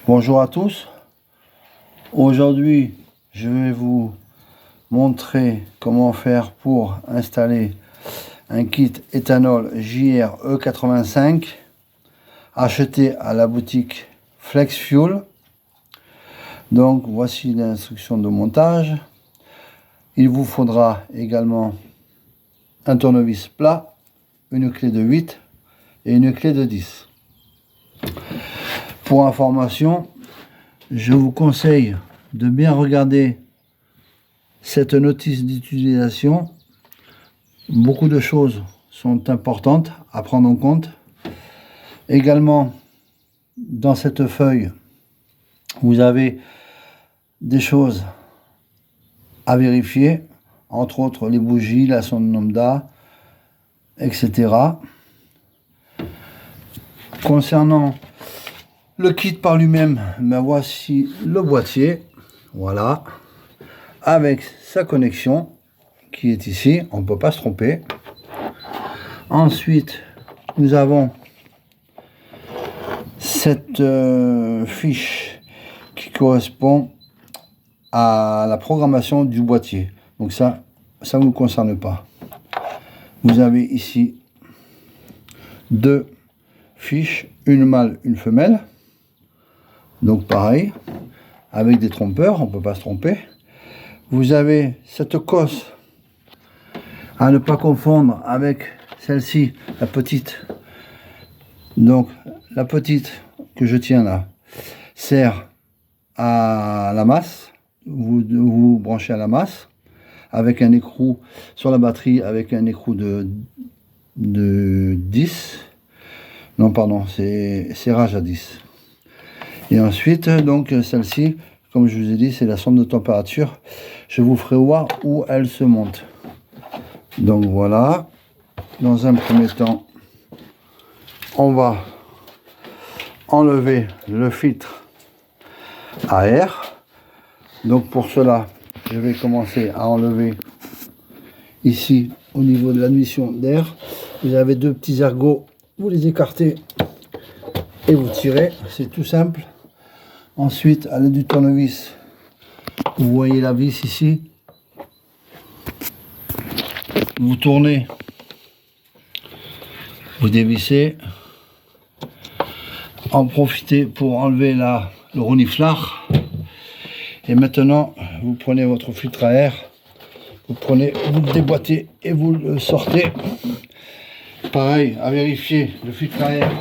Bonjour à tous. Aujourd'hui, je vais vous montrer comment faire pour installer un kit éthanol JR E85 acheté à la boutique Flex Fuel. Donc voici l'instruction de montage. Il vous faudra également un tournevis plat, une clé de 8 et une clé de 10. Pour information, je vous conseille de bien regarder cette notice d'utilisation. Beaucoup de choses sont importantes à prendre en compte. Également, dans cette feuille, vous avez des choses à vérifier, entre autres les bougies, la sonde lambda, etc. Concernant le kit par lui-même, voici le boîtier, voilà, avec sa connexion qui est ici, on ne peut pas se tromper. Ensuite, nous avons cette fiche qui correspond à la programmation du boîtier. Donc ça ne nous concerne pas. Vous avez ici deux fiches, une mâle, une femelle. Donc pareil, avec des trompeurs, on ne peut pas se tromper. Vous avez cette cosse à ne pas confondre avec celle-ci, la petite. Donc la petite que je tiens là sert à la masse. Vous branchez à la masse avec un écrou sur la batterie, avec un écrou de 10. Non, pardon, c'est serrage à 10. Et ensuite, donc celle-ci, comme je vous ai dit, c'est la sonde de température. Je vous ferai voir où elle se monte. Donc voilà. Dans un premier temps, on va enlever le filtre à air. Donc pour cela, je vais commencer à enlever ici au niveau de l'admission d'air. Vous avez deux petits ergots, vous les écartez et vous tirez, c'est tout simple. Ensuite, à l'aide du tournevis, vous voyez la vis ici. Vous tournez, vous dévissez. En profitez pour enlever le reniflard. Et maintenant, vous prenez votre filtre à air. Vous le déboîtez et vous le sortez. Pareil, à vérifier le filtre à air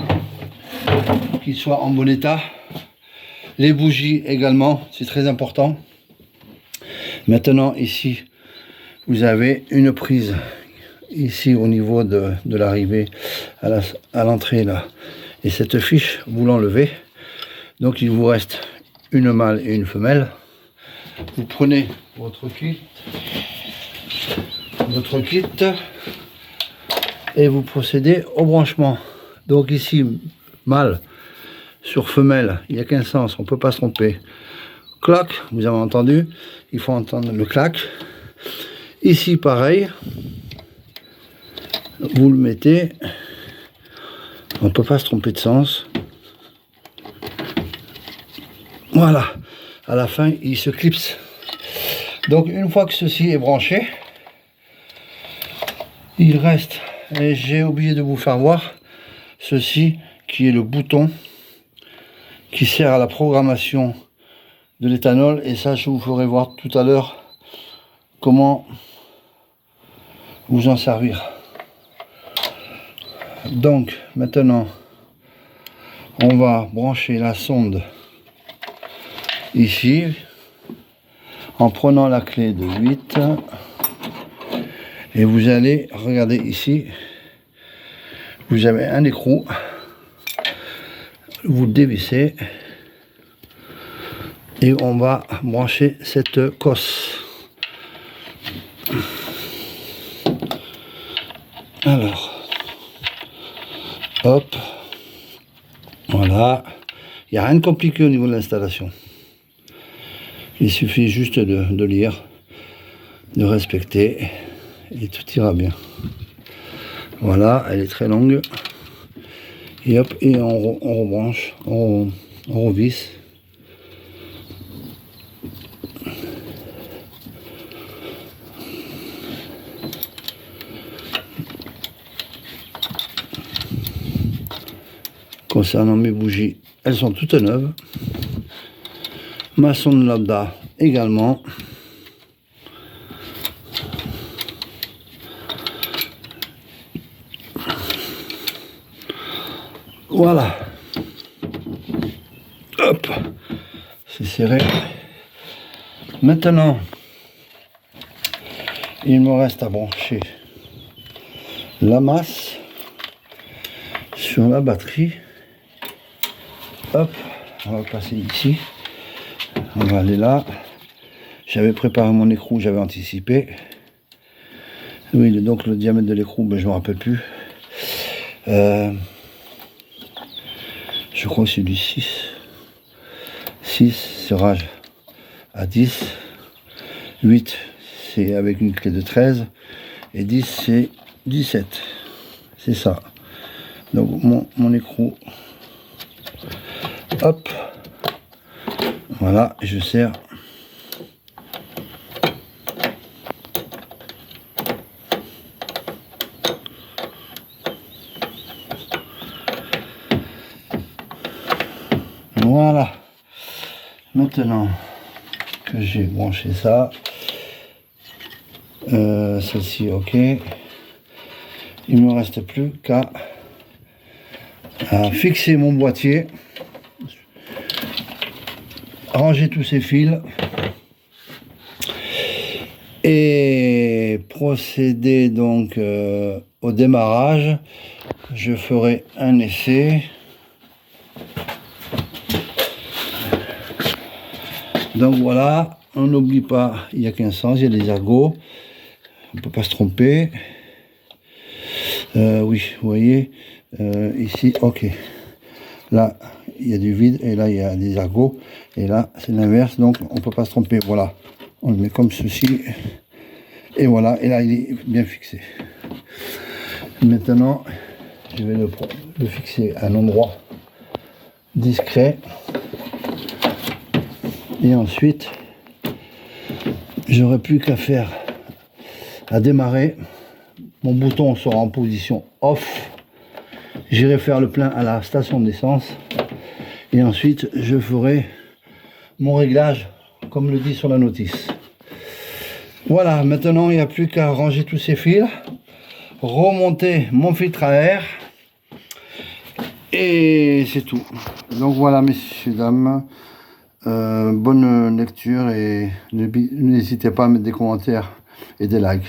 qu'il soit en bon état. Les bougies également, c'est très important. Maintenant, ici, vous avez une prise ici au niveau de l'arrivée à l'entrée là. Et cette fiche, vous l'enlevez. Donc, il vous reste une mâle et une femelle. Vous prenez votre kit et vous procédez au branchement. Donc ici, mâle sur femelle, il n'y a qu'un sens, on ne peut pas se tromper. Clac, vous avez entendu, il faut entendre le clac. Ici, pareil, vous le mettez, on ne peut pas se tromper de sens. Voilà, à la fin, il se clipse. Donc, une fois que ceci est branché, il reste, et j'ai oublié de vous faire voir, ceci qui est le bouton qui sert à la programmation de l'éthanol, et ça je vous ferai voir tout à l'heure comment vous en servir. Donc maintenant on va brancher la sonde ici en prenant la clé de 8 et vous allez regarder ici, vous avez un écrou, vous le dévissez et on va brancher cette cosse. Alors, hop, voilà, il n'y a rien de compliqué au niveau de l'installation. Il suffit juste de lire, de respecter et tout ira bien. Voilà, elle est très longue. Et hop, et on rebranche, on on revisse. Concernant mes bougies, elles sont toutes neuves. Ma sonde lambda également. Voilà. Hop. C'est serré. Maintenant, il me reste à brancher la masse sur la batterie. Hop, on va passer ici. On va aller là. J'avais préparé mon écrou, j'avais anticipé. Oui, donc le diamètre de l'écrou, ben, je ne me rappelle plus. Je crois que c'est du 6. 6, serrage à 10. 8, c'est avec une clé de 13. Et 10, c'est 17. C'est ça. Donc mon écrou. Hop. Voilà, je serre. Voilà. Maintenant que j'ai branché ça, celle-ci, ok. Il me reste plus qu'à fixer mon boîtier, ranger tous ces fils et procéder donc au démarrage. Je ferai un essai. Donc voilà, on n'oublie pas, il y a 15 sens, il y a des ergots, on ne peut pas se tromper. Oui, vous voyez, ici, ok. Là, il y a du vide et là, il y a des ergots. Et là, c'est l'inverse, donc on ne peut pas se tromper. Voilà, on le met comme ceci. Et voilà, et là, il est bien fixé. Maintenant, je vais le fixer à un endroit discret. Et ensuite, j'aurai plus qu'à faire, à démarrer. Mon bouton sera en position off. J'irai faire le plein à la station d'essence. Et ensuite, je ferai mon réglage, comme le dit sur la notice. Voilà, maintenant, il n'y a plus qu'à ranger tous ces fils, remonter mon filtre à air. Et c'est tout. Donc voilà, messieurs, dames. Bonne lecture et n'hésitez pas à mettre des commentaires et des likes.